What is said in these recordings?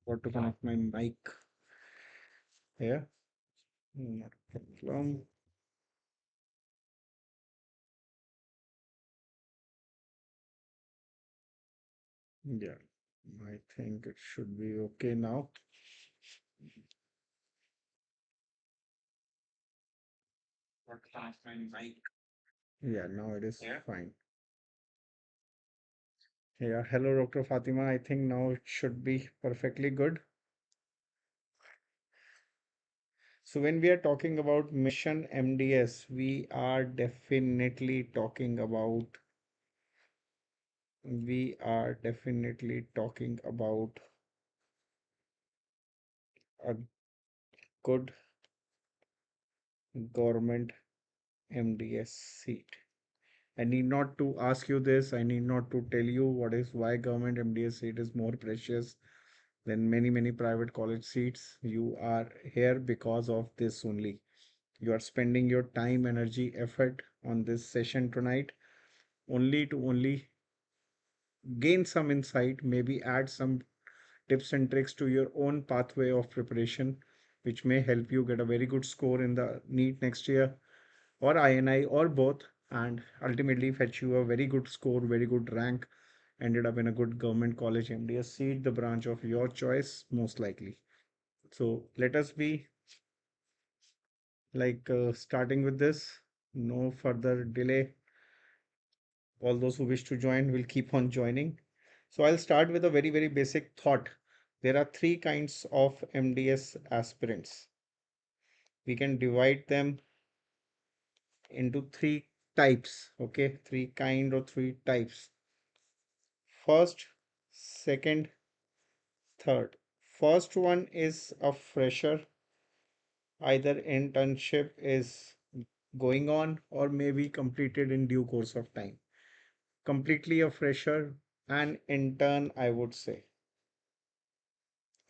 Got to connect my mic here. Not a problem. Yeah, I think it should be okay now. Got to connect my mic. Yeah, now it is fine. Yeah, hello, Dr. Fatima. I think now it should be perfectly good. So when we are talking about mission MDS, we are definitely talking about a good government MDS seat. I need not to ask you this. I need not to tell you what is why government MDS seat is more precious than many private college seats. You are here because of this only. You are spending your time, energy, effort on this session tonight only gain some insight, maybe add some tips and tricks to your own pathway of preparation, which may help you get a very good score in the NEET next year or INI or both, and ultimately fetch you a very good score, very good rank, ended up in a good government college MDS seat, the branch of your choice, most likely. So let us be starting with this, no further delay. All those who wish to join will keep on joining. So I'll start with a very basic thought. There are three kinds of MDS aspirants. We can divide them into three types. Okay, three kind or three types. First, second, third. First one is a fresher. Either internship is going on or maybe completed in due course of time. Completely a fresher, an intern, I would say.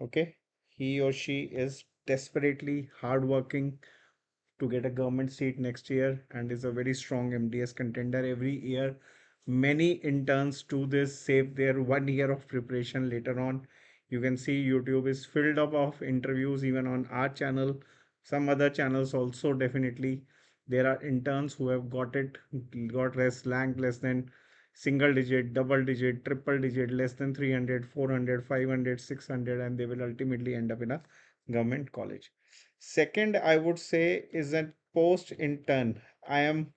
Okay, he or she is desperately hardworking to get a government seat next year and is a very strong MDS contender every year. Many interns do this, save their 1 year of preparation later on. You can see YouTube is filled up of interviews even on our channel, some other channels also. Definitely there are interns who have got less than single digit, double digit, triple digit, less than 300, 400, 500, 600, and they will ultimately end up in a government college. Second, I would say is a post intern. I am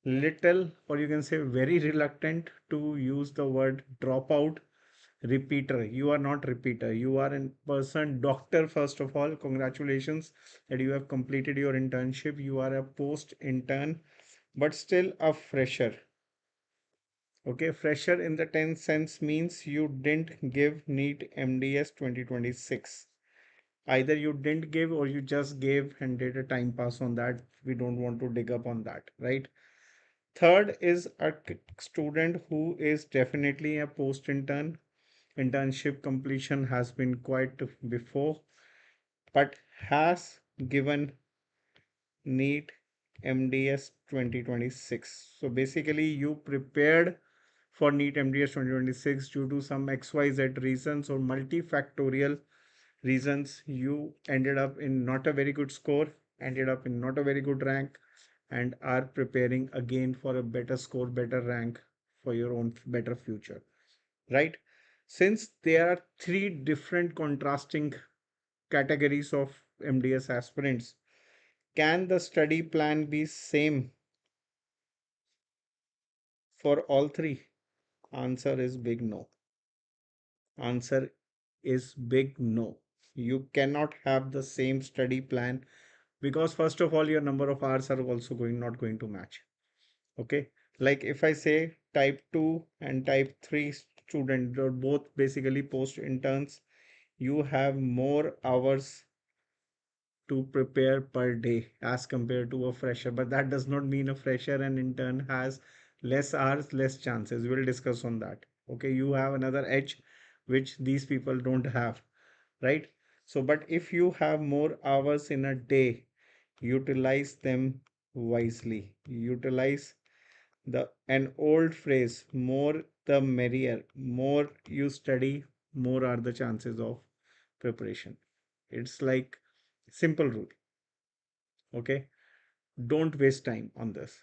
little, or you can say very reluctant to use the word dropout. Repeater, you are not repeater, you are in person doctor. First of all, congratulations that you have completed your internship. You are a post intern, but still a fresher. Okay, fresher in the 10th sense means you didn't give NEET MDS 2026. Either you didn't give or you just gave and did a time pass on that. We don't want to dig up on that, right? Third is a student who is definitely a post intern. Internship completion has been quite before, but has given NEET MDS 2026. So basically, you prepared for NEET MDS 2026 due to some XYZ reasons or multifactorial reasons. You ended up in not a very good score, ended up in not a very good rank, and are preparing again for a better score, better rank for your own better future, right? Since there are three different contrasting categories of MDS aspirants, can the study plan be same for all three? Answer is big no. Answer is big no. You cannot have the same study plan because first of all your number of hours are also not going to match. Okay, like if I say type 2 and type 3 student are both basically post interns, you have more hours to prepare per day as compared to a fresher, but that does not mean a fresher and intern has less hours, less chances. We'll discuss on that. Okay, you have another edge which these people don't have, right? So but if you have more hours in a day, utilize them wisely. Utilize the an old phrase, more the merrier. More you study, more are the chances of preparation. It's like simple rule. Okay. Don't waste time on this.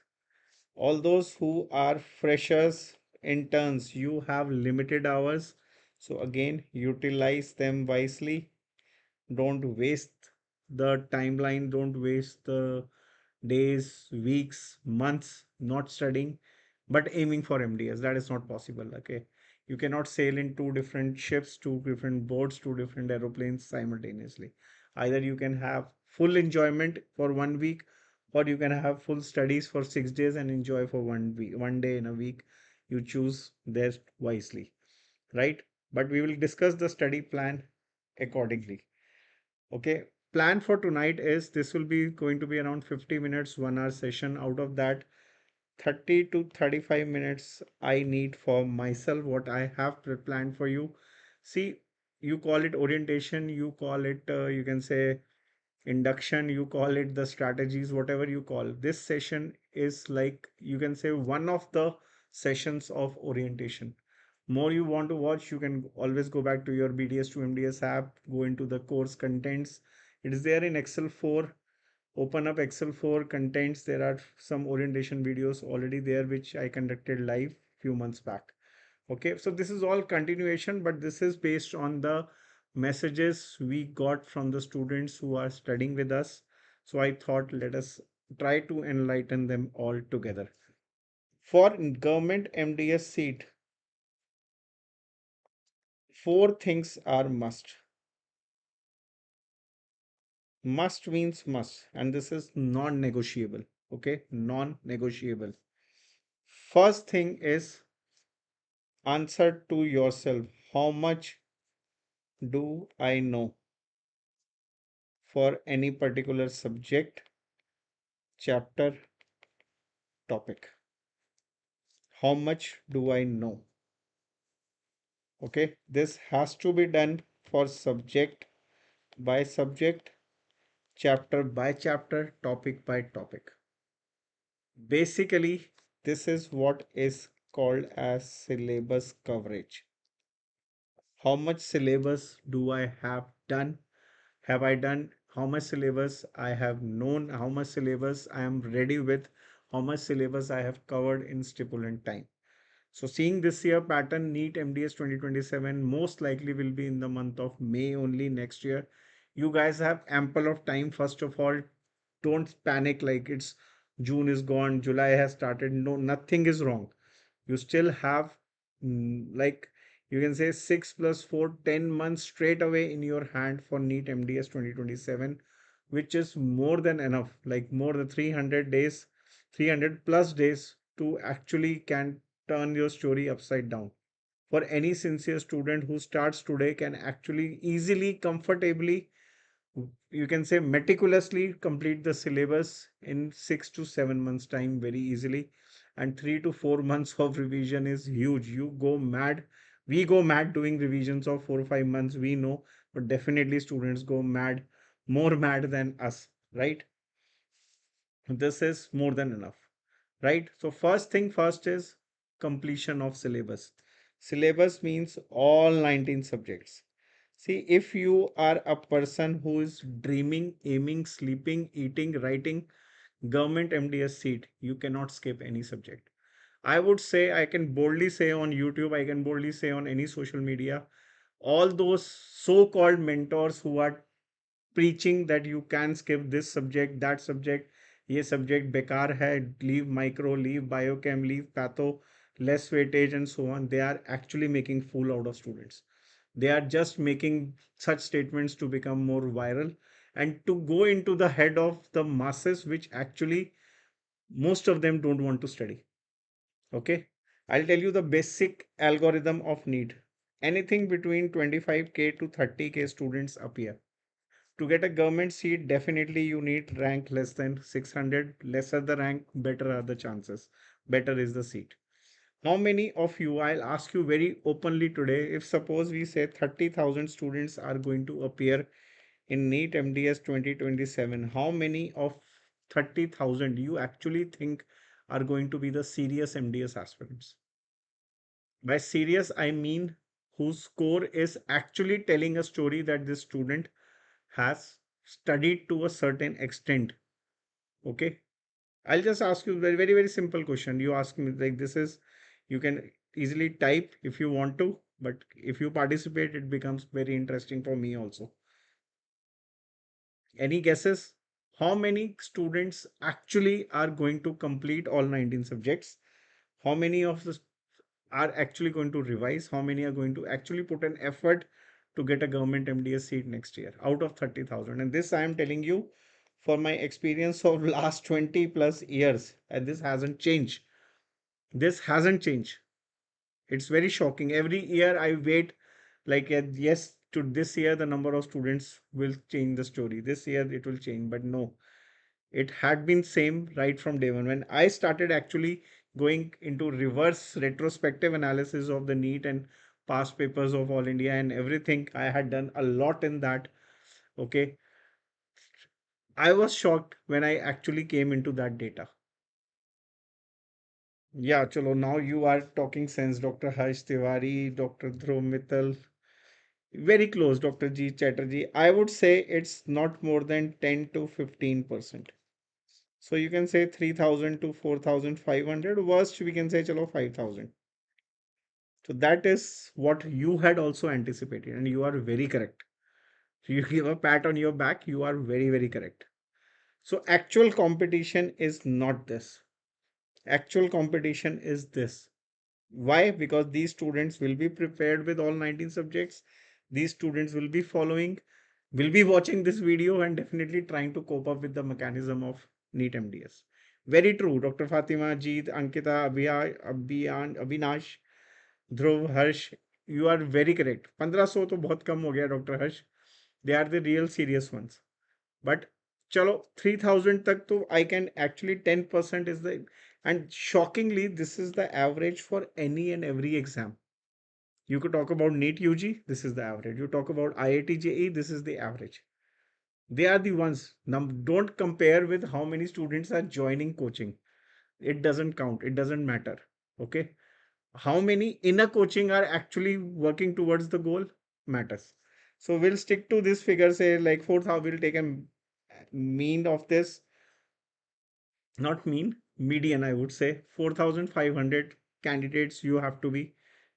All those who are freshers, interns, you have limited hours. So again, utilize them wisely. Don't waste the timeline. Don't waste the days, weeks, months not studying, but aiming for MDS. That is not possible. Okay. You cannot sail in two different ships, two different boats, two different aeroplanes simultaneously. Either you can have full enjoyment for 1 week, or you can have full studies for 6 days and enjoy for 1 week, 1 day in a week. You choose this wisely, right? But we will discuss the study plan accordingly. Okay, plan for tonight is this will be going to be around 50 minutes, 1 hour session. Out of that, 30 to 35 minutes I need for myself, what I have planned for you. See, you call it orientation, you call it, you can say induction, you call it the strategies, whatever you call. This session is like, you can say, one of the sessions of orientation. More you want to watch, you can always go back to your BDS to MDS app, go into the course contents. It is there in Excel 4. Open up Excel 4 contents. There are some orientation videos already there, which I conducted live few months back. Okay, so this is all continuation, but this is based on the messages we got from the students who are studying with us. So I thought let us try to enlighten them all together. For government MDS seat, four things are must. Must means must, and this is non-negotiable. Okay, non-negotiable. First thing is answer to yourself. How much do I know for any particular subject, chapter, topic? How much do I know? Okay, this has to be done for subject by subject, chapter by chapter, topic by topic. Basically, this is what is called as syllabus coverage. How much syllabus do I have I done, how much syllabus I have known, how much syllabus I am ready with, how much syllabus I have covered in stipulated time. So seeing this year pattern, NEET MDS 2027 most likely will be in the month of May only next year. You guys have ample of time. First of all, don't panic like it's June is gone, July has started. No, nothing is wrong. You still have like you can say 6 plus 4, 10 months straight away in your hand for NEET MDS 2027, which is more than enough, like more than 300 days, 300 plus days to actually can turn your story upside down. For any sincere student who starts today can actually easily, comfortably, you can say meticulously complete the syllabus in 6 to 7 months time very easily. And 3 to 4 months of revision is huge. You go mad. We go mad doing revisions of 4 or 5 months, we know, but definitely students go mad, more mad than us, right? This is more than enough, right? So first thing first is completion of syllabus. Syllabus means all 19 subjects. See, if you are a person who is dreaming, aiming, sleeping, eating, writing government MDS seat, you cannot skip any subject. I would say, I can boldly say on YouTube, I can boldly say on any social media, all those so-called mentors who are preaching that you can skip this subject, that subject, ये subject बेकार है, leave micro, leave biochem, leave patho, less weightage and so on. They are actually making fool out of students. They are just making such statements to become more viral and to go into the head of the masses, which actually most of them don't want to study. Okay, I'll tell you the basic algorithm of NEET. Anything between 25K to 30K students appear. To get a government seat, definitely you need rank less than 600. Lesser the rank, better are the chances. Better is the seat. How many of you, I'll ask you very openly today, if suppose we say 30,000 students are going to appear in NEET MDS 2027, how many of 30,000 you actually think are going to be the serious MDS aspirants? By serious, I mean whose score is actually telling a story that this student has studied to a certain extent. Okay. I'll just ask you very, very, very simple question. You ask me like this is, you can easily type if you want to, but if you participate, it becomes very interesting for me also. Any guesses? How many students actually are going to complete all 19 subjects? How many of the are actually going to revise? How many are going to actually put an effort to get a government MDS seat next year out of 30,000? And this I am telling you for my experience of last 20 plus years, and this hasn't changed. This hasn't changed. It's very shocking. Every year I wait like yes, to this year the number of students will change the story. This year it will change, but no, it had been same right from day one. When I started actually going into reverse retrospective analysis of the NEET and past papers of all India and everything, I had done a lot in that. Okay, I was shocked when I actually came into that data. Yeah, chalo, now you are talking sense. Dr. Harsh Tiwari, Dr. Dhruv Mittal, very close, Dr. G Chatterjee. I would say it's not more than 10 to 15%. So you can say 3,000 to 4,500. Worst, we can say chalo 5,000. So that is what you had also anticipated, and you are very correct. So you give a pat on your back, you are very, very correct. So actual competition is not this. Actual competition is this. Why? Because these students will be prepared with all 19 subjects. These students will be following, will be watching this video and definitely trying to cope up with the mechanism of NEET MDS. Very true. Dr. Fatima, Jeet, Ankita, Abhinash, Dhruv, Harsh, you are very correct. 1500 तो बहुत कम हो गया Dr. Harsh. They are the real serious ones. But चलो 3000 तक तो I can actually 10% is the, and shockingly this is the average for any and every exam. You could talk about NEET UG, this is the average. You talk about IIT JEE, this is the average. They are the ones. Now, don't compare with how many students are joining coaching. It doesn't count. It doesn't matter. Okay. How many in a coaching are actually working towards the goal matters. So we'll stick to this figure, say like 4,000. We'll take a mean of this, not mean, median, I would say 4,500 candidates you have to be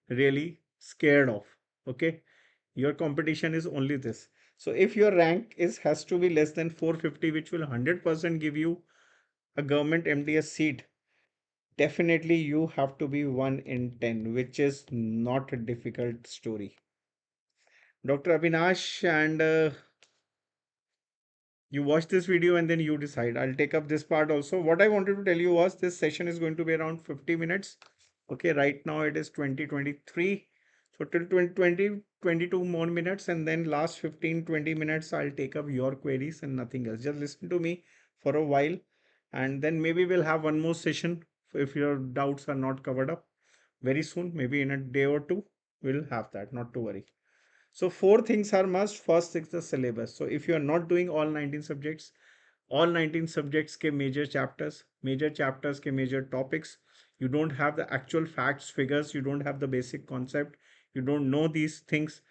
really scared of. Okay. Your competition is only this. So if your rank is has to be less than 450, which will 100% give you a government MDS seat, definitely you have to be 1 in 10, which is not a difficult story. Dr. Abhinash, and you watch this video and then you decide. I'll take up this part also. What I wanted to tell you was this session is going to be around 50 minutes. Okay, right now it is 2023. So till 2020, 22 more minutes, and then last 15-20 minutes, I'll take up your queries and nothing else. Just listen to me for a while, and then maybe we'll have one more session if your doubts are not covered up very soon, maybe in a day or two. We'll have that, not to worry. So four things are must. First is the syllabus. So if you are not doing all 19 subjects, all 19 subjects के major chapters के major topics, you don't have the actual facts, figures, you don't have the basic concept, you don't know these things,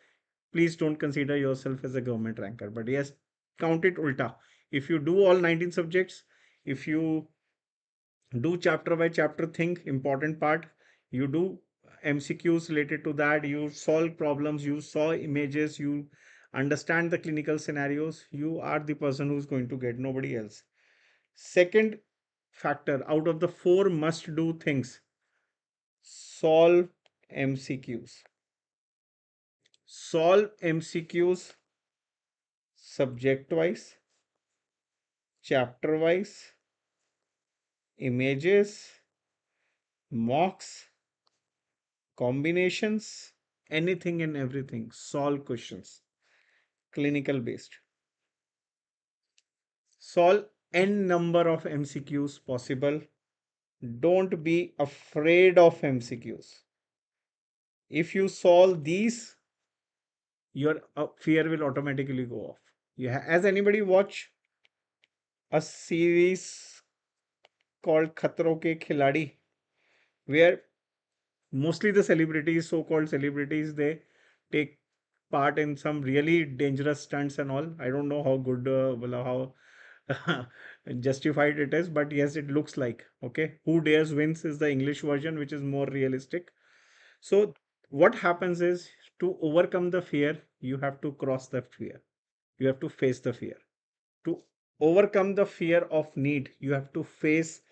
please don't consider yourself as a government ranker. But yes, count it ulta. If you do all 19 subjects, if you do chapter by chapter thing, important part, you do MCQs related to that, you solve problems, you saw images, you understand the clinical scenarios, you are the person who's going to get, nobody else. Second factor out of the four must do things, solve MCQs. Solve MCQs subject wise, chapter wise, images, mocks, combinations, anything and everything. Solve questions, clinical based. Solve n number of MCQs possible. Don't be afraid of MCQs. If you solve these, your fear will automatically go off. Yeah, has anybody watched a series called Khatro Ke Khiladi, where mostly the celebrities, so-called celebrities, they take part in some really dangerous stunts and all. I don't know how good, well, how justified it is, but yes, it looks like. Okay, who dares wins is the English version, which is more realistic. So what happens is, to overcome the fear, you have to cross the fear. You have to face the fear. To overcome the fear of NEET, you have to face,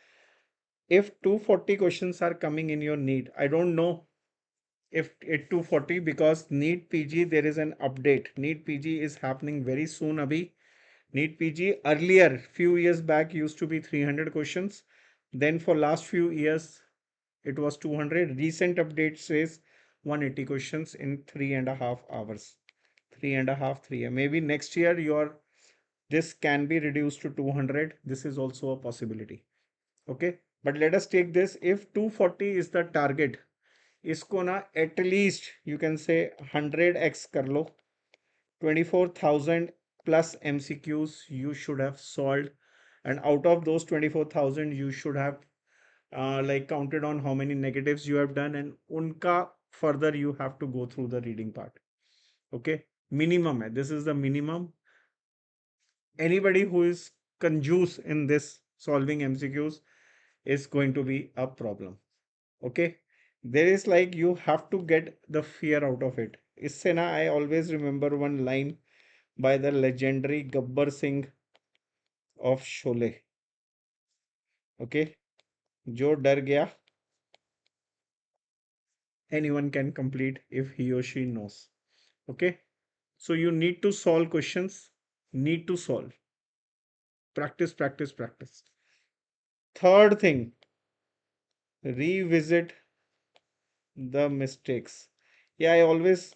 if 240 questions are coming in your NEET, I don't know if it 240, because NEET PG there is an update. NEET PG is happening very soon, Abhi. NEET PG earlier, few years back, used to be 300 questions. Then for last few years, it was 200. Recent update says 180 questions in 3.5 hours. 3.5, 3. Maybe next year your this can be reduced to 200. This is also a possibility. Okay. But let us take this. If 240 is the target, इसको ना at least you can say 100x कर लो. 24,000 plus MCQs you should have solved, and out of those 24,000 you should have like counted on how many negatives you have done, and unka further you have to go through the reading part. Okay, minimum hai. This is the minimum. Anybody who is conjuice in this solving MCQs is going to be a problem. Okay, there is like you have to get the fear out of it. Isse na, I always remember one line by the legendary Gabbar Singh of Sholay. Okay, जो डर गया, anyone can complete if he or she knows. Okay, so you need to solve questions, need to solve. Practice, practice, practice. Third thing, revisit the mistakes. Yeah, I always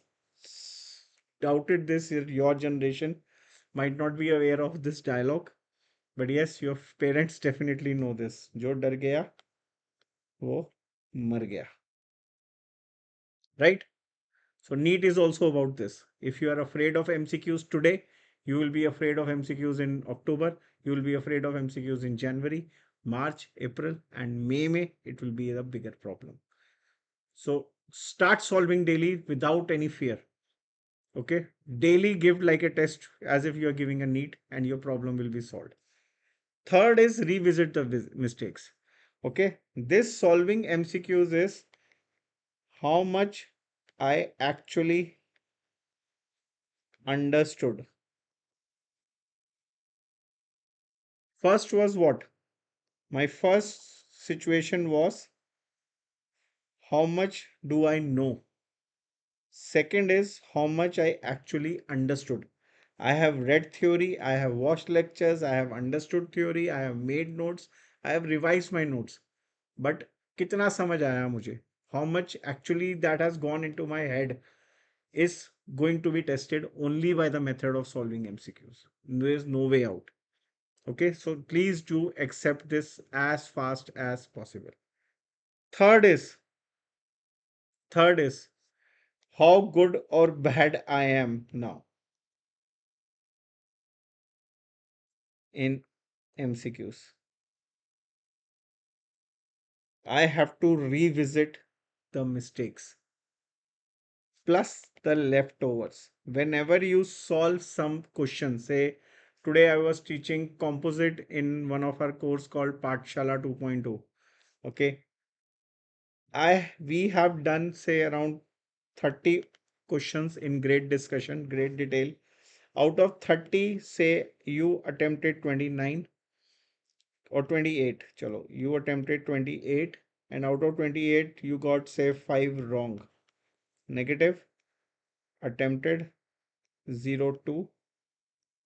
doubted this. Your generation might not be aware of this dialogue, but yes, your parents definitely know this. जो डर गया वो मर गया. Right? So NEET is also about this. If you are afraid of MCQs today, you will be afraid of MCQs in October. You will be afraid of MCQs in January, March, April, and May. It will be a bigger problem. So start solving daily without any fear. Okay. Daily give like a test as if you are giving a NEET, and your problem will be solved. Third is revisit the mistakes. Okay. This solving MCQs is how much I actually understood. First was what? My first situation was how much do I know? Second is how much I actually understood. I have read theory, I have watched lectures, I have understood theory, I have made notes, I have revised my notes. But कितना समझ आया मुझे? How much actually that has gone into my head is going to be tested only by the method of solving MCQs. There is no way out. Okay, so please do accept this as fast as possible. Third is, third is how good or bad I am now in MCQs. I have to revisit the mistakes plus the leftovers. Whenever you solve some question, say today I was teaching composite in one of our course called PAATHSHALA 2.0. Okay, we have done say around 30 questions in great discussion, great detail. Out of 30, say you attempted 29 or 28. Chalo, you attempted 28, and out of 28, you got say 5 wrong. Negative, attempted, 0, 2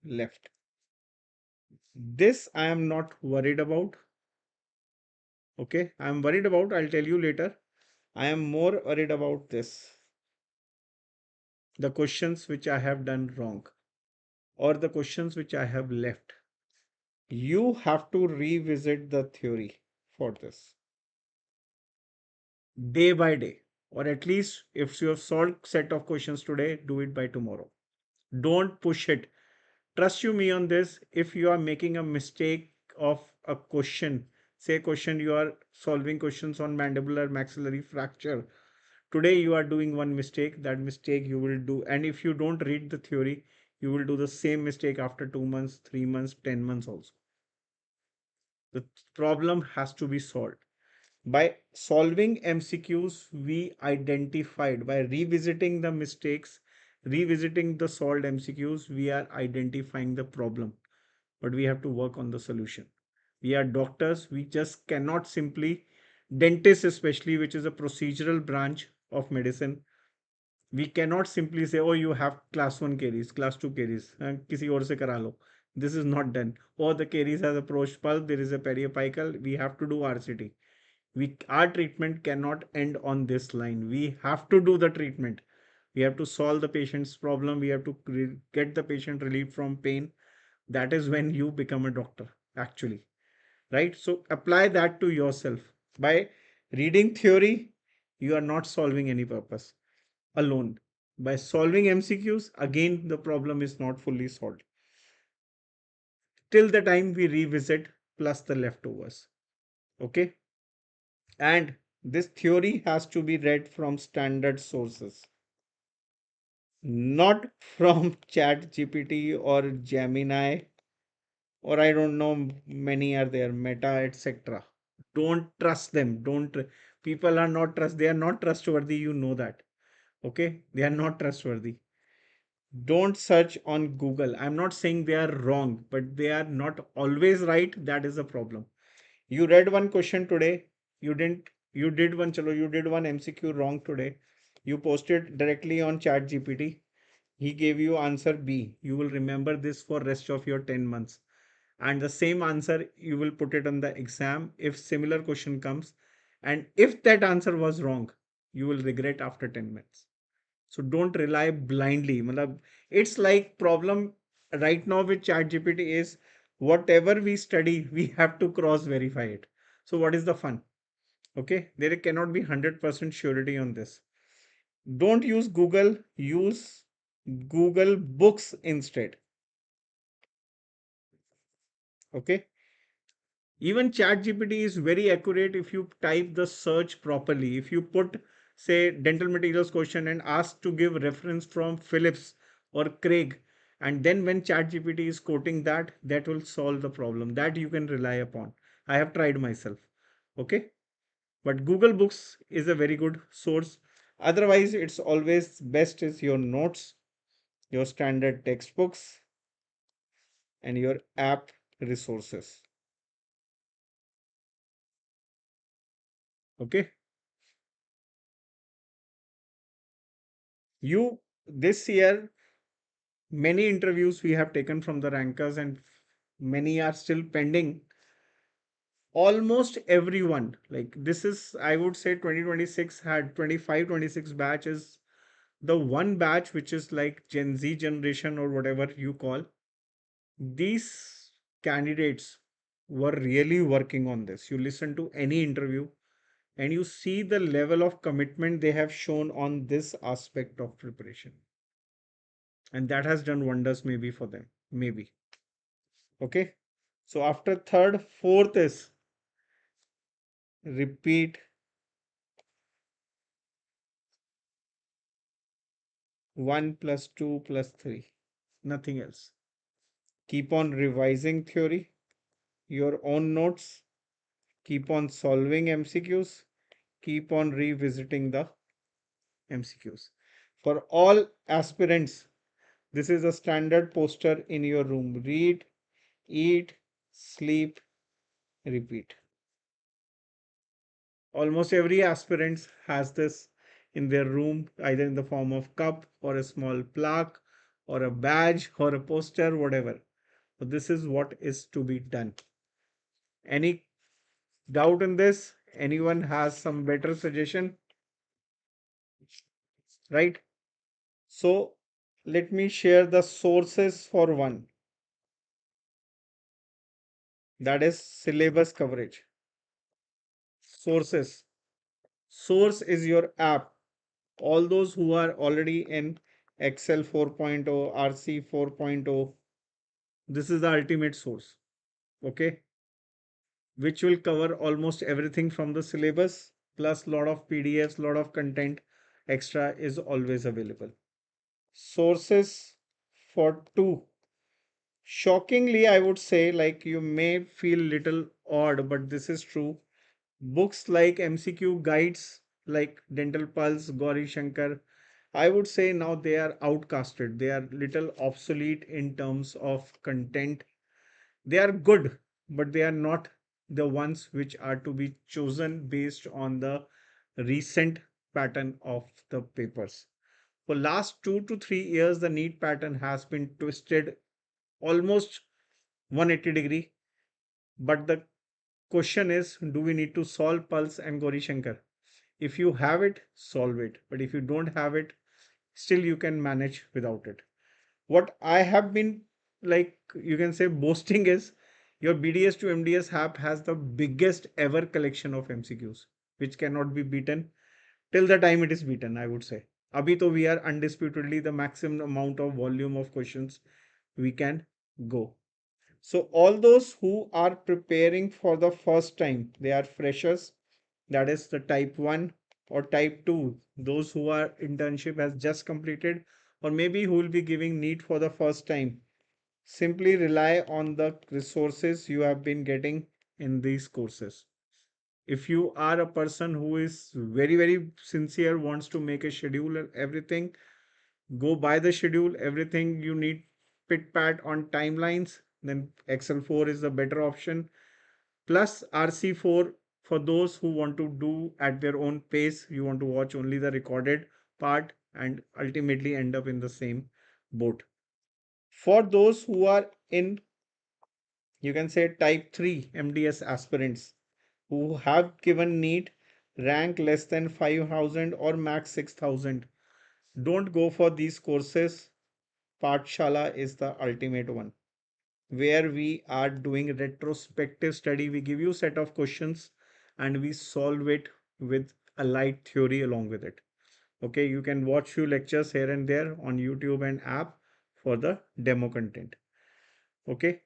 left. This I am not worried about. Okay, I am worried about, I'll tell you later. I am more worried about this. The questions which I have done wrong, or the questions which I have left. You have to revisit the theory for this day by day, or at least if you have solved set of questions today, do it by tomorrow. Don't push it. Trust you me on this. If you are making a mistake of a question, say question you are solving questions on mandibular maxillary fracture Today you are doing one mistake, that mistake you will do. And if you don't read the theory, you will do the same mistake after 2 months, 3 months, 10 months also. The problem has to be solved. By solving MCQs, we identified, by revisiting the mistakes, revisiting the solved MCQs, we are identifying the problem, but we have to work on the solution. We are doctors, we just cannot simply, dentists especially, which is a procedural branch of medicine, we cannot simply say, oh, you have class 1 caries, class 2 caries, kisi aur se kara lo. This is not done. Or the caries has approached pulp, there is a periapical, we have to do RCT. Our treatment cannot end on this line. We have to do the treatment. We have to solve the patient's problem. We have to get the patient relief from pain. That is when you become a doctor, actually. Right? So apply that to yourself. By reading theory, you are not solving any purpose alone. By solving MCQs, again, the problem is not fully solved. Till the time we revisit plus the leftovers. Okay. And this theory has to be read from standard sources, not from Chat GPT or Gemini, or I don't know, many are there, Meta, etc. Don't trust them. Don't. People are not trust. They are not trustworthy. You know that. Okay, they are not trustworthy. Don't search on Google. I'm not saying they are wrong, but they are not always right. That is a problem. You read one question today, you didn't, you did one, chalo, you did one MCQ wrong today. You posted directly on Chat GPT. He gave you answer B. You will remember this for rest of your 10 months. And the same answer, you will put it on the exam if similar question comes. And if that answer was wrong, you will regret after 10 minutes. So don't rely blindly. It's like problem right now with ChatGPT is whatever we study, we have to cross verify it. So what is the fun? Okay, there cannot be 100% surety on this. Don't use Google, use Google Books instead. Okay. Even ChatGPT is very accurate if you type the search properly. If you put, say, dental materials question and ask to give reference from Philips or Craig, and then when ChatGPT is quoting that, that will solve the problem. That you can rely upon. I have tried myself. Okay. But Google Books is a very good source. Otherwise, it's always best is your notes, your standard textbooks, and your app resources. Okay. You, this year, many interviews we have taken from the rankers and many are still pending. Almost everyone, like this is, I would say 2026 had 25, 26 batches. The one batch which is like Gen Z generation or whatever you call, these candidates were really working on this. You listen to any interview and you see the level of commitment they have shown on this aspect of preparation. And that has done wonders maybe for them. Maybe. Okay. So after third, fourth is repeat 1 plus 2 plus 3. Nothing else. Keep on revising theory, your own notes, keep on solving MCQs, keep on revisiting the MCQs. For all aspirants, this is a standard poster in your room. Read, eat, sleep, repeat. Almost every aspirant has this in their room, either in the form of cup or a small plaque or a badge or a poster, whatever. So this is what is to be done. Any doubt in this? Anyone has some better suggestion? Right? So let me share the sources for one. That is syllabus coverage. Sources. Source is your app. All those who are already in Excel 4.0, RC 4.0, this is the ultimate source. Okay. Which will cover almost everything from the syllabus plus lot of PDFs, lot of content, extra is always available. Sources for two. Shockingly, I would say, like, you may feel little odd, but this is true. Books like MCQ guides like Dental Pulse, Gauri Shankar, I would say now they are outcasted. They are little obsolete in terms of content. They are good, but they are not the ones which are to be chosen based on the recent pattern of the papers. For last 2 to 3 years, the NEET pattern has been twisted almost 180-degree. But the question is, do we need to solve Pulse and Gauri Shankar? If you have it, solve it. But if you don't have it, still you can manage without it. What I have been, like, you can say, boasting is your BDS to MDS app has the biggest ever collection of MCQs, which cannot be beaten till the time it is beaten, I would say. Abhi to we are undisputedly the maximum amount of volume of questions we can go. So all those who are preparing for the first time, they are freshers, that is the type 1 or type 2, those who are internship has just completed, or maybe who will be giving NEET for the first time. Simply rely on the resources you have been getting in these courses. If you are a person who is very, very sincere, wants to make a schedule and everything, go by the schedule, everything you need pit pat on timelines, then Excel 4 is the better option. Plus RC4 for those who want to do at their own pace, you want to watch only the recorded part and ultimately end up in the same boat. For those who are in, you can say, type 3 MDS aspirants who have given NEET rank less than 5,000 or max 6,000, don't go for these courses. PAATHSHALA is the ultimate one, where we are doing retrospective study. We give you set of questions and we solve it with a light theory along with it. Okay, you can watch few lectures here and there on YouTube and app for the demo content. Okay,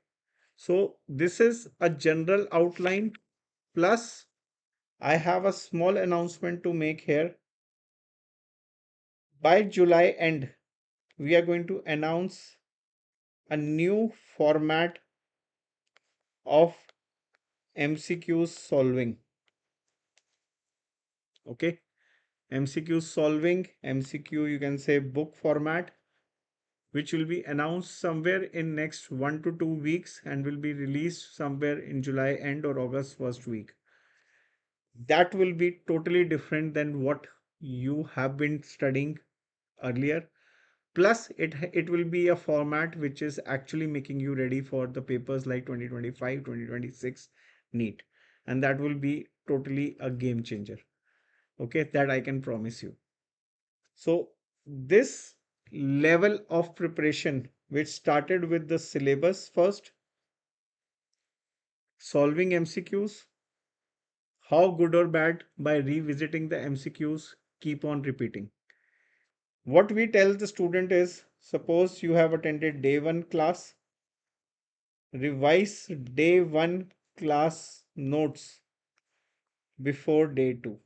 so this is a general outline. Plus, I have a small announcement to make here. By July end, we are going to announce a new format of MCQ solving. Okay, MCQ solving, MCQ, you can say, book format, which will be announced somewhere in next 1 to 2 weeks and will be released somewhere in July end or August first week. That will be totally different than what you have been studying earlier. Plus, it will be a format which is actually making you ready for the papers like 2025, 2026 NEET. And that will be totally a game changer. Okay, that I can promise you. So this level of preparation, which started with the syllabus first, solving MCQs, how good or bad by revisiting the MCQs, keep on repeating. What we tell the student is, suppose you have attended day 1 class, revise day 1 class notes before day 2.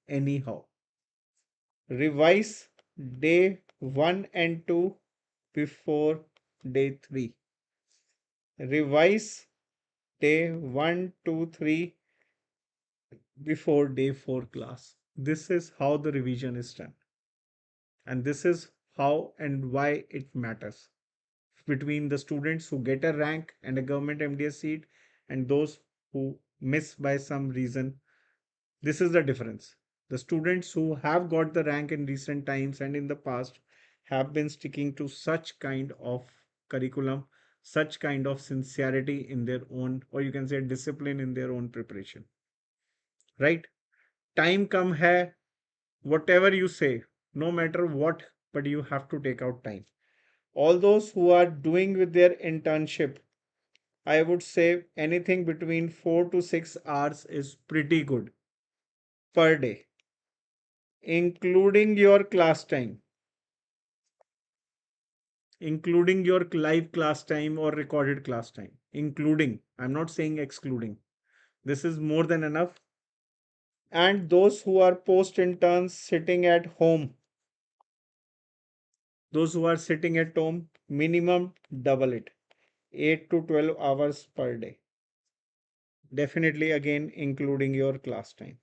Anyhow, revise day 1 and 2 before day 3. Revise day 1, 2, 3 before day 4 class. This is how the revision is done. And this is how and why it matters between the students who get a rank and a government MDS seat and those who miss by some reason. This is the difference. The students who have got the rank in recent times and in the past have been sticking to such kind of curriculum, such kind of sincerity in their own, or you can say discipline in their own preparation. Right? Time come hai, whatever you say, no matter what, but you have to take out time. All those who are doing with their internship, I would say anything between 4 to 6 hours is pretty good per day, including your class time, including your live class time or recorded class time, including, I'm not saying excluding. This is more than enough. And those who are post interns sitting at home, those who are sitting at home, minimum double it, 8 to 12 hours per day. Definitely, again, including your class time.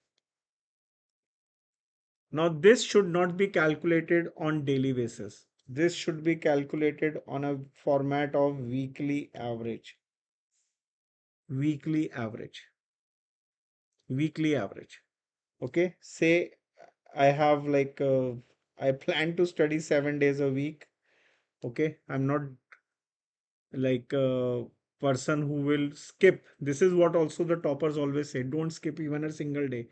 Now, this should not be calculated on daily basis. This should be calculated on a format of weekly average. Weekly average. Weekly average. Okay. Say I have like, I plan to study 7 days a week. Okay. I'm not like a person who will skip. This is what also the toppers always say. Don't skip even a single day.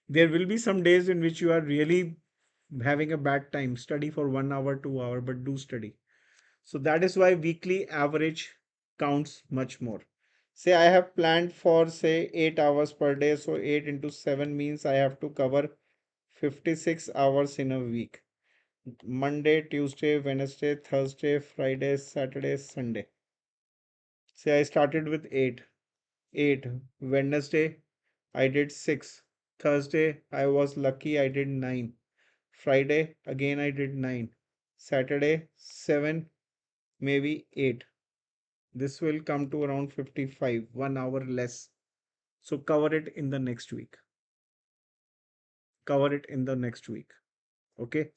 There will be some days in which you are really having a bad time. Study for 1 hour, 2 hour, but do study. So that is why weekly average counts much more. Say I have planned for say 8 hours per day. So 8 into 7 means I have to cover 56 hours in a week. Monday, Tuesday, Wednesday, Thursday, Friday, Saturday, Sunday. Say I started with 8. 8. Wednesday, I did 6. Thursday, I was lucky, I did 9. Friday, again I did 9. Saturday, 7, maybe 8. This will come to around 55, 1 hour less. So cover it in the next week. Cover it in the next week. Okay.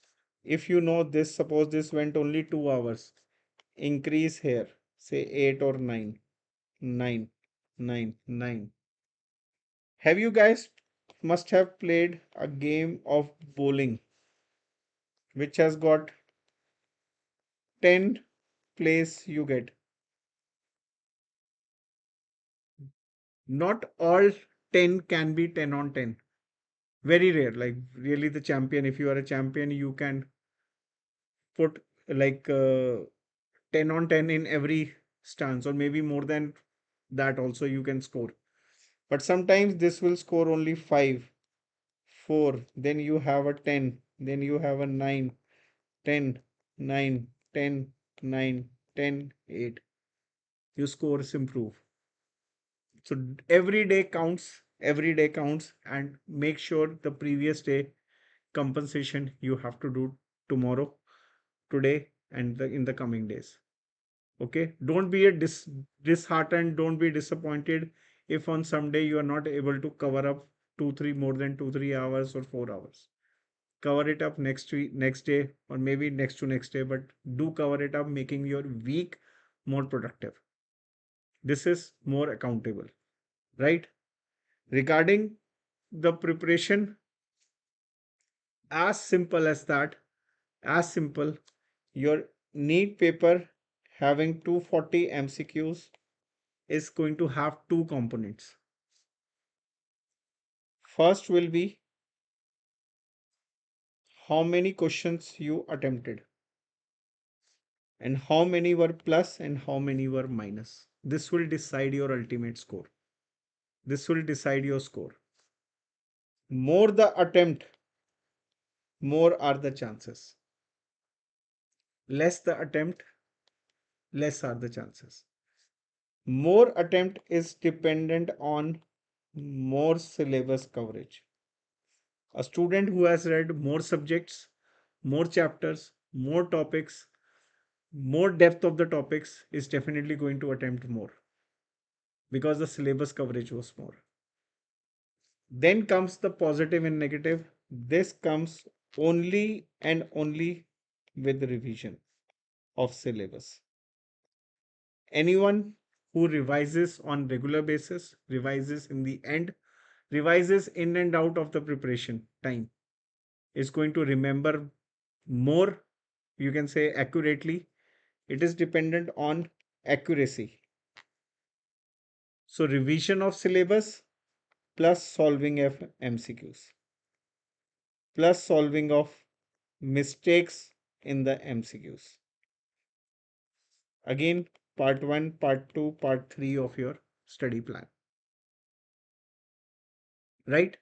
If you know this, suppose this went only 2 hours, increase here, say 8 or 9. 9, 9, 9. Have you guys must have played a game of bowling which has got 10 plays you get. Not all 10 can be 10 on 10. Very rare. Like really the champion, if you are a champion, you can put like 10 on 10 in every stance, or maybe more than that also you can score. But sometimes this will score only 5, 4, then you have a 10, then you have a 9, 10, 9, 10, 9, 10, 8. Your scores improve. So every day counts, and make sure the previous day compensation you have to do tomorrow, today, and in the coming days. Okay, don't be disheartened, don't be disappointed if on some day you are not able to cover up 2 3 more than 2 3 hours or 4 hours. Cover it up next week, next day, or maybe next to next day, but do cover it up, making your week more productive. This is more accountable, right? Regarding the preparation, as simple as that, as simple, your NEET paper having 240 MCQs is going to have two components. First will be how many questions you attempted and how many were plus and how many were minus. This will decide your ultimate score. This will decide your score. More the attempt, more are the chances. Less the attempt, less are the chances. More attempt is dependent on more syllabus coverage. A student who has read more subjects, more chapters, more topics, more depth of the topics is definitely going to attempt more because the syllabus coverage was more. Then comes the positive and negative. This comes only and only with revision of syllabus. Anyone who revises on regular basis, revises in the end, revises in and out of the preparation time, is going to remember more, you can say accurately. It is dependent on accuracy. So revision of syllabus plus solving of MCQs plus solving of mistakes in the MCQs. Again, part 1, part 2, part 3 of your study plan. Right?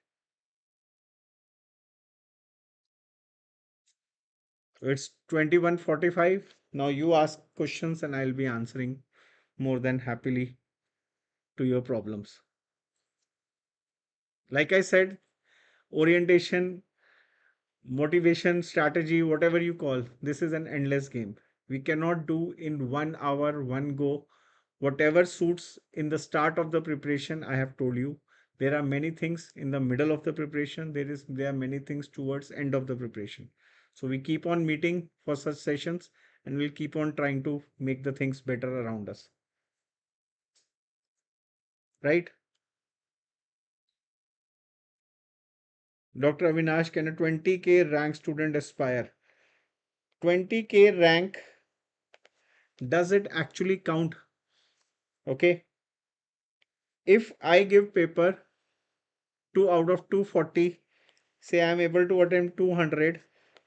It's 21:45. Now you ask questions and I'll be answering more than happily to your problems. Like I said, orientation, motivation, strategy, whatever you call. This is an endless game. We cannot do in 1 hour, one go, whatever suits in the start of the preparation. I have told you there are many things in the middle of the preparation. There are many things towards end of the preparation. So we keep on meeting for such sessions and we'll keep on trying to make the things better around us. Right? Dr. Avinash, can a 20K rank student aspire? 20K rank, does it actually count? Okay. If I give paper 2 out of 240, say I'm able to attempt 200,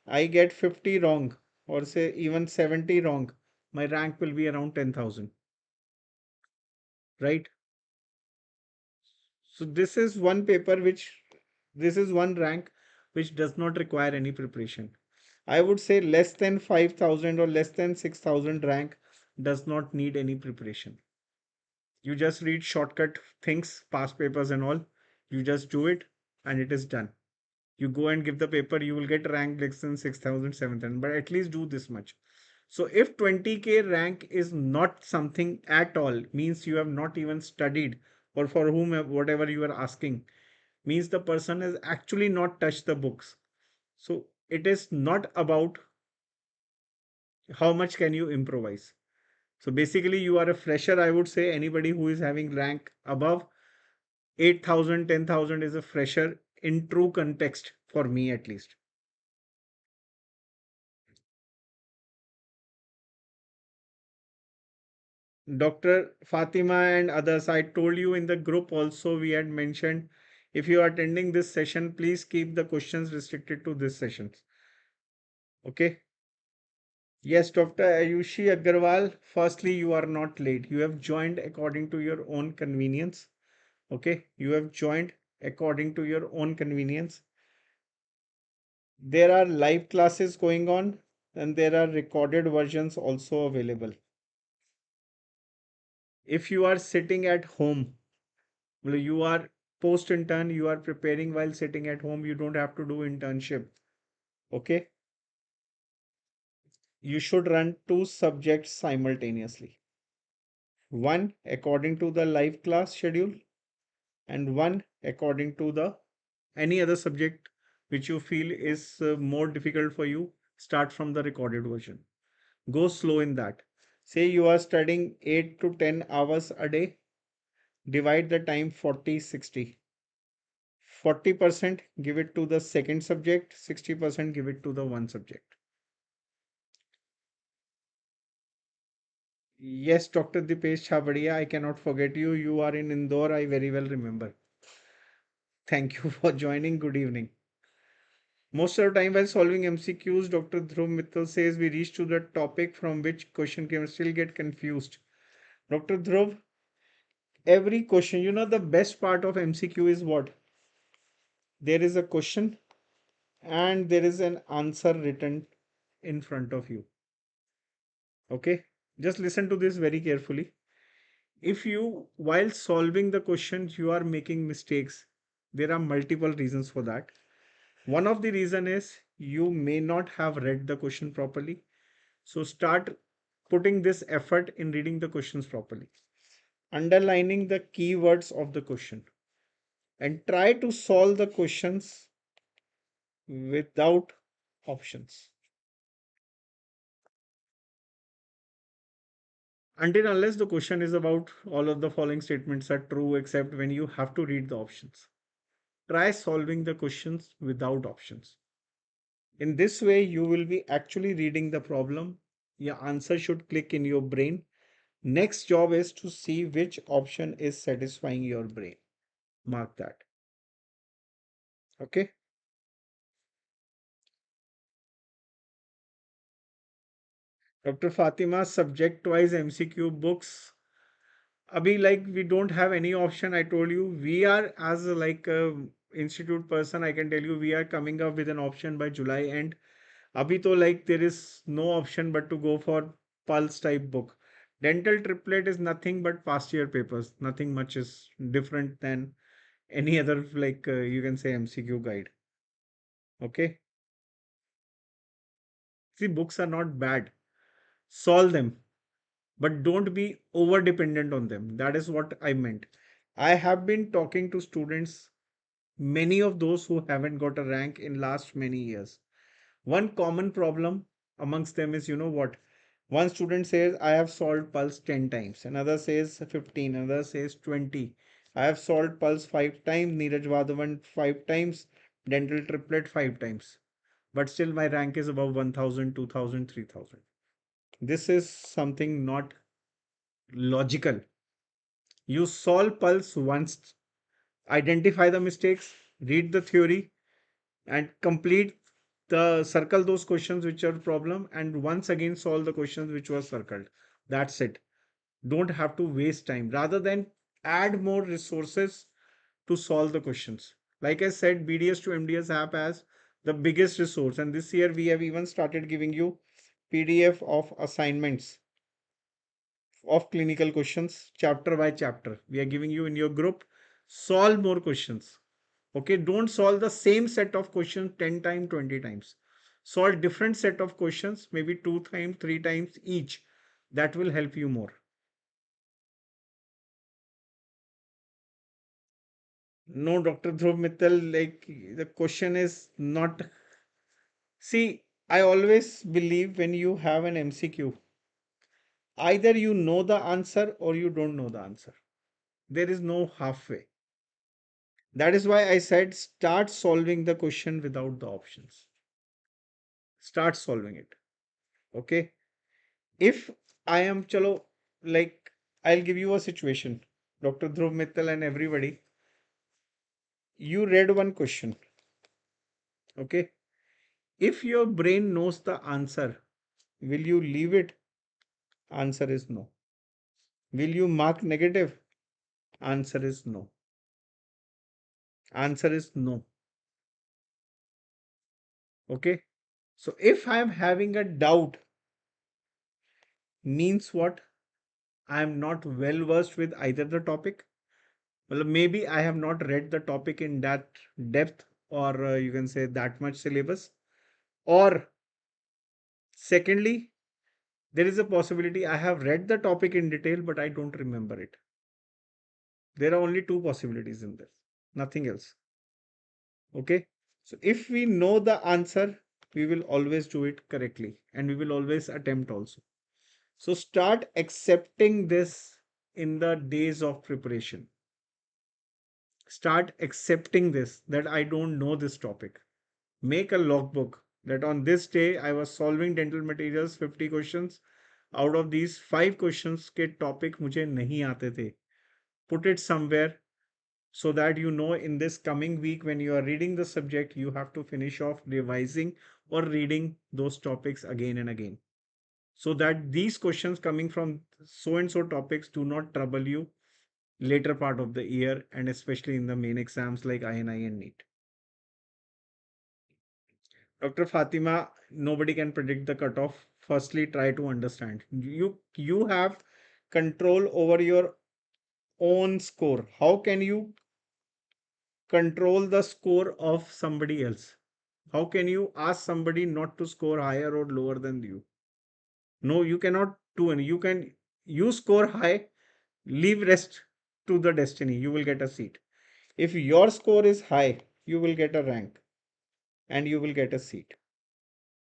I get 50 wrong or say even 70 wrong, my rank will be around 10,000, right? So this is one rank which does not require any preparation. I would say less than 5,000 or less than 6,000 rank does not need any preparation. You just read shortcut things, past papers and all. You just do it and it is done. You go and give the paper, you will get rank less than 6,000, 7,000, but at least do this much. So if 20K rank is not something at all, means you have not even studied, or for whom whatever you are asking, means the person has actually not touched the books. So it is not about how much can you improvise. So basically you are a fresher. I would say anybody who is having rank above 8,000, 10,000 is a fresher in true context for me at least. Dr. Fatima and others, I told you in the group also we had mentioned, if you are attending this session, please keep the questions restricted to this sessions. Okay. Yes, Dr. Ayushi Agarwal, firstly, you are not late. You have joined according to your own convenience. Okay. You have joined according to your own convenience. There are live classes going on and there are recorded versions also available. If you are sitting at home, well, you are post intern, you are preparing while sitting at home, you don't have to do internship. Okay. You should run two subjects simultaneously. One according to the live class schedule and one according to the any other subject which you feel is more difficult for you. Start from the recorded version. Go slow in that. Say you are studying 8 to 10 hours a day. Divide the time 40, 60. 40% give it to the second subject, 60% give it to the one subject. Yes, Dr. Dipesh Chhabadiya, I cannot forget you. You are in Indore, I very well remember. Thank you for joining. Good evening. Most of the time while solving MCQs, Dr. Dhruv Mittal says we reach to the topic from which question can still get confused. Dr. Dhruv, every question, the best part of MCQ is what? There is a question and there is an answer written in front of you. Okay, just listen to this very carefully. If you, while solving the questions, you are making mistakes, there are multiple reasons for that. One of the reason is you may not have read the question properly. So start putting this effort in reading the questions properly, underlining the keywords of the question, and try to solve the questions without options. Until unless the question is about all of the following statements are true except when you have to read the options. Try solving the questions without options. In this way, you will be actually reading the problem. Your answer should click in your brain. Next job is to see which option is satisfying your brain. Mark that. Okay. Dr. Fatima, subject wise MCQ books. Abhi, like we don't have any option. I told you we are as like a institute person. I can tell you we are coming up with an option by July end. Abhi to like there is no option but to go for pulse type book. Dental triplet is nothing but past year papers. Nothing much is different than any other like you can say MCQ guide. Okay. See, books are not bad. Solve them, but don't be over dependent on them. That is what I meant. I have been talking to students, many of those who haven't got a rank in last many years. One common problem amongst them is, you know what? One student says, I have solved Pulse 10 times. Another says 15. Another says 20. I have solved Pulse 5 times, Neeraj Vadhavan 5 times, Dental Triplet 5 times. But still my rank is above 1000, 2000, 3000. This is something not logical. You solve Pulse once, identify the mistakes, read the theory, and complete the circle those questions which are problem, and once again solve the questions which were circled. That's it. Don't have to waste time rather than add more resources to solve the questions. Like I said, BDS to MDS app has the biggest resource, and this year we have even started giving you PDF of assignments of clinical questions chapter by chapter. We are giving you in your group. Solve more questions. Okay, don't solve the same set of questions 10 times, 20 times. Solve different set of questions, maybe 2 times, 3 times each. That will help you more. No, Dr. Dhruv Mittal, like the question is not. See, I always believe when you have an MCQ, either you know the answer or you don't know the answer. There is no halfway. That is why I said start solving the question without the options. Start solving it. Okay. If I am, chalo, like I'll give you a situation, Dr. Dhruv Mittal and everybody. You read one question. Okay. If your brain knows the answer, will you leave it? Answer is no. Will you mark negative? Answer is no. Answer is no. Okay. So if I am having a doubt, means what? I am not well versed with either the topic. Well, maybe I have not read the topic in that depth, or you can say that much syllabus. Or secondly, there is a possibility I have read the topic in detail, but I don't remember it. There are only two possibilities in this, nothing else. Okay. So if we know the answer, we will always do it correctly and we will always attempt also. So start accepting this in the days of preparation. Start accepting this that I don't know this topic. Make a logbook that on this day I was solving dental materials 50 questions. Out of these 5 questions के topic मुझे नहीं आते थे. Put it somewhere so that you know in this coming week when you are reading the subject, you have to finish off revising or reading those topics again and again. So that these questions coming from so and so topics do not trouble you later part of the year and especially in the main exams like INI and NEET. Dr. Fatima, nobody can predict the cutoff. Firstly, try to understand. You have control over your own score. How can you control the score of somebody else? How can you ask somebody not to score higher or lower than you? No, you cannot do any. You score high, leave rest to the destiny. You will get a seat. If your score is high, you will get a rank and you will get a seat.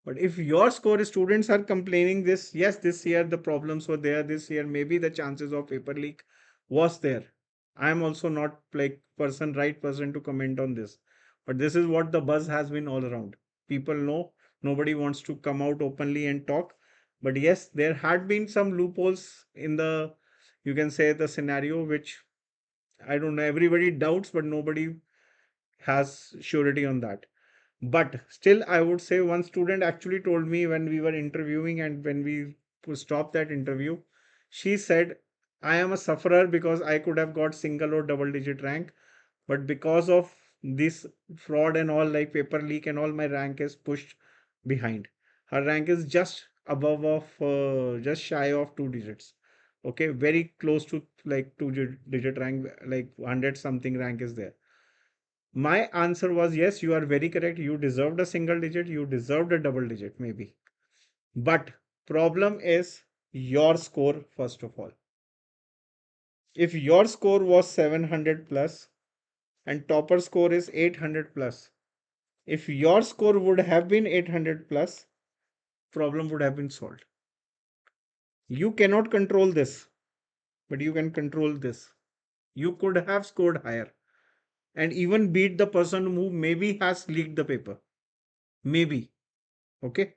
But if your score students are complaining this, yes, this year the problems were there, this year maybe the chances of paper leak was there. I am also not like right person to comment on this. But this is what the buzz has been all around. People know nobody wants to come out openly and talk. But yes, there had been some loopholes in the, you can say the scenario, which I don't know, everybody doubts, but nobody has surety on that. But still, I would say one student actually told me when we were interviewing and when we stopped that interview, she said, I am a sufferer because I could have got single or double digit rank. But because of this fraud and all, like paper leak and all, my rank is pushed behind. Her rank is just above of, just shy of 2 digits. Okay, very close to like digit rank, like 100 something rank is there. My answer was yes, you are very correct. You deserved a single digit, you deserved a double digit, maybe. But problem is your score, first of all. If your score was 700 plus and topper score is 800 plus, if your score would have been 800 plus, problem would have been solved. You cannot control this, but you can control this. You could have scored higher and even beat the person who maybe has leaked the paper. Maybe. Okay.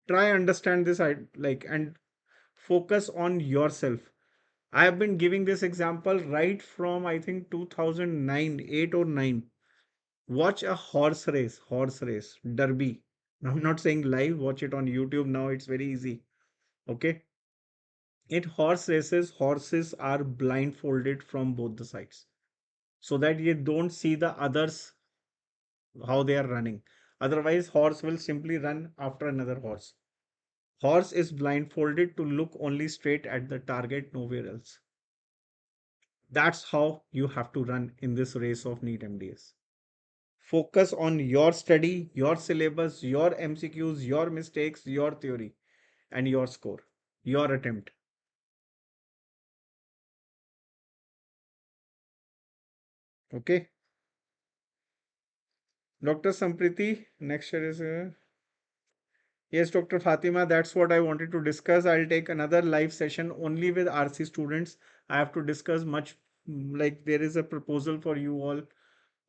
Try understand this, like, and focus on yourself. I have been giving this example right from I think 2009, 8 or 9. Watch a horse race, derby. I'm not saying live, watch it on YouTube now, it's very easy. Okay. In horse races, horses are blindfolded from both the sides so that you don't see the others how they are running. Otherwise, horse will simply run after another horse. Horse is blindfolded to look only straight at the target, nowhere else. That's how you have to run in this race of NEET MDS. Focus on your study, your syllabus, your MCQs, your mistakes, your theory, and your score, your attempt. Okay. Dr. Sampriti, next year is. Yes, Dr. Fatima, that's what I wanted to discuss. I'll take another live session only with RC students. I have to discuss much, like there is a proposal for you all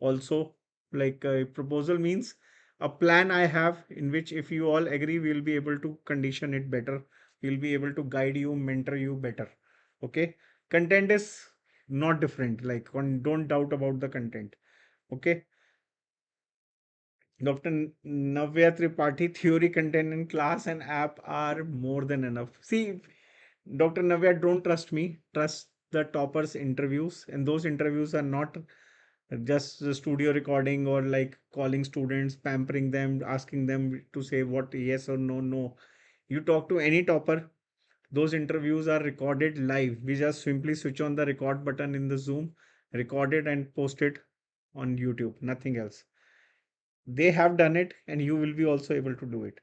also. Like a proposal means a plan I have in which if you all agree, we'll be able to condition it better. We'll be able to guide you, mentor you better. Okay. Content is not different. Like don't doubt about the content. Okay. Dr. Navya Tripathi, theory content in class and app are more than enough. See, Dr. Navya, don't trust me. Trust the toppers' interviews. And those interviews are not just the studio recording or like calling students, pampering them, asking them to say what yes or no. No. You talk to any topper, those interviews are recorded live. We just simply switch on the record button in the Zoom, record it and post it on YouTube. Nothing else. They have done it and you will be also able to do it.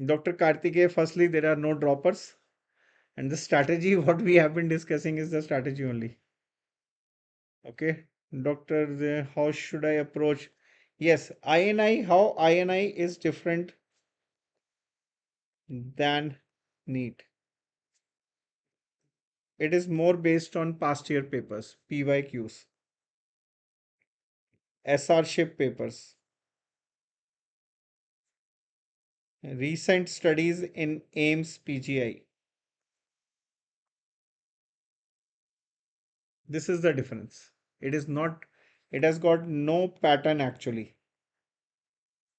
Dr. Karthikeya, firstly, there are no droppers. And the strategy, what we have been discussing is the strategy only. Okay. Doctor, how should I approach? Yes, INI, how INI is different than NEET. It is more based on past year papers, PYQs, SR ship papers, recent studies in AIMS PGI. This is the difference. It is not, it has got no pattern actually.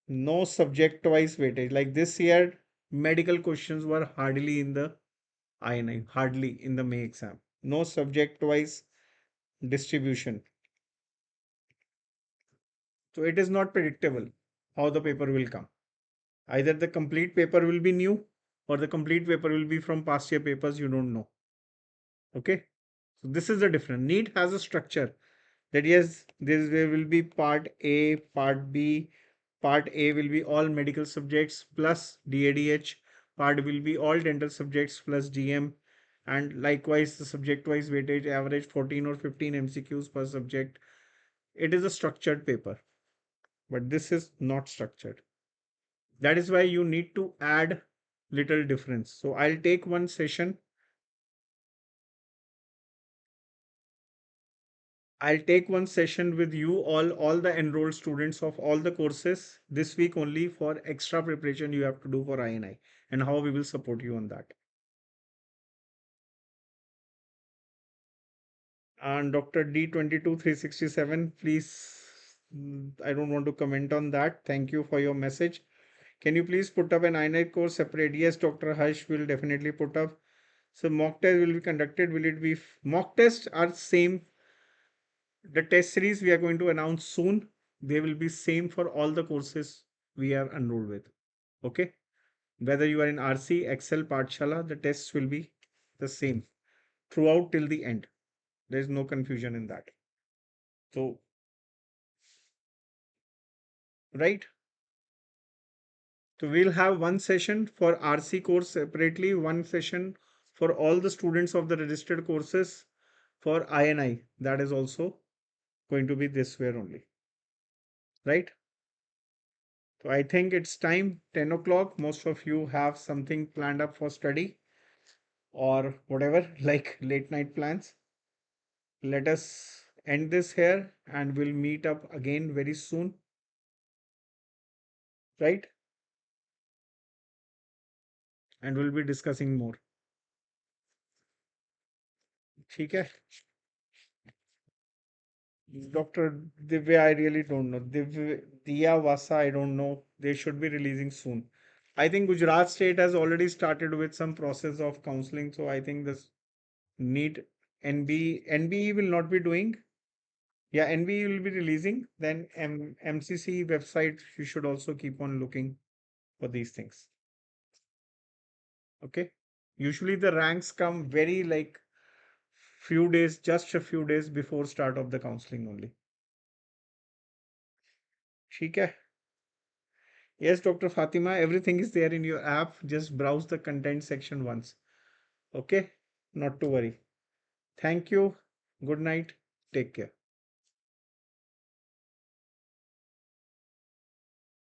No subject wise weightage. Like this year, medical questions were hardly in the INI, hardly in the May exam. No subject wise distribution. So it is not predictable how the paper will come. Either the complete paper will be new or the complete paper will be from past year papers you don't know. Okay. So this is the difference. NEET has a structure that yes, there will be part A, part B. Part A will be all medical subjects plus DADH. Part will be all dental subjects plus DM. And likewise, the subject wise weightage average 14 or 15 MCQs per subject. It is a structured paper, but this is not structured. That is why you need to add little difference. So I'll take one session. I'll take one session with you all the enrolled students of all the courses this week only for extra preparation you have to do for INI and how we will support you on that. And Dr. D22367, please, I don't want to comment on that. Thank you for your message. Can you please put up an INI course separate? Yes, Dr. Harsh will definitely put up. So mock test will be conducted. Will it be mock tests are same. The test series we are going to announce soon. They will be same for all the courses we are enrolled with. Okay. Whether you are in RC, Excel, PAATHSHALA, the tests will be the same throughout till the end. There's no confusion in that. So, right? So we'll have one session for RC course separately, one session for all the students of the registered courses for INI. That is also going to be this way only, right? So I think it's time, 10 o'clock. Most of you have something planned up for study or whatever, like late night plans. Let us end this here and we'll meet up again very soon, right? And we'll be discussing more. ठीक है? Dr. Divya, I really don't know. Diya Vasa, I don't know. They should be releasing soon. I think Gujarat State has already started with some process of counseling. So I think this NEET NBE will not be doing. Yeah, NBE will be releasing. Then MCC website, you should also keep on looking for these things. Okay. Usually the ranks come very like few days, just a few days before start of the counseling only. ठीक है? Yes, Dr. Fatima, everything is there in your app. Just browse the content section once. Okay? Not to worry. Thank you. Good night. Take care.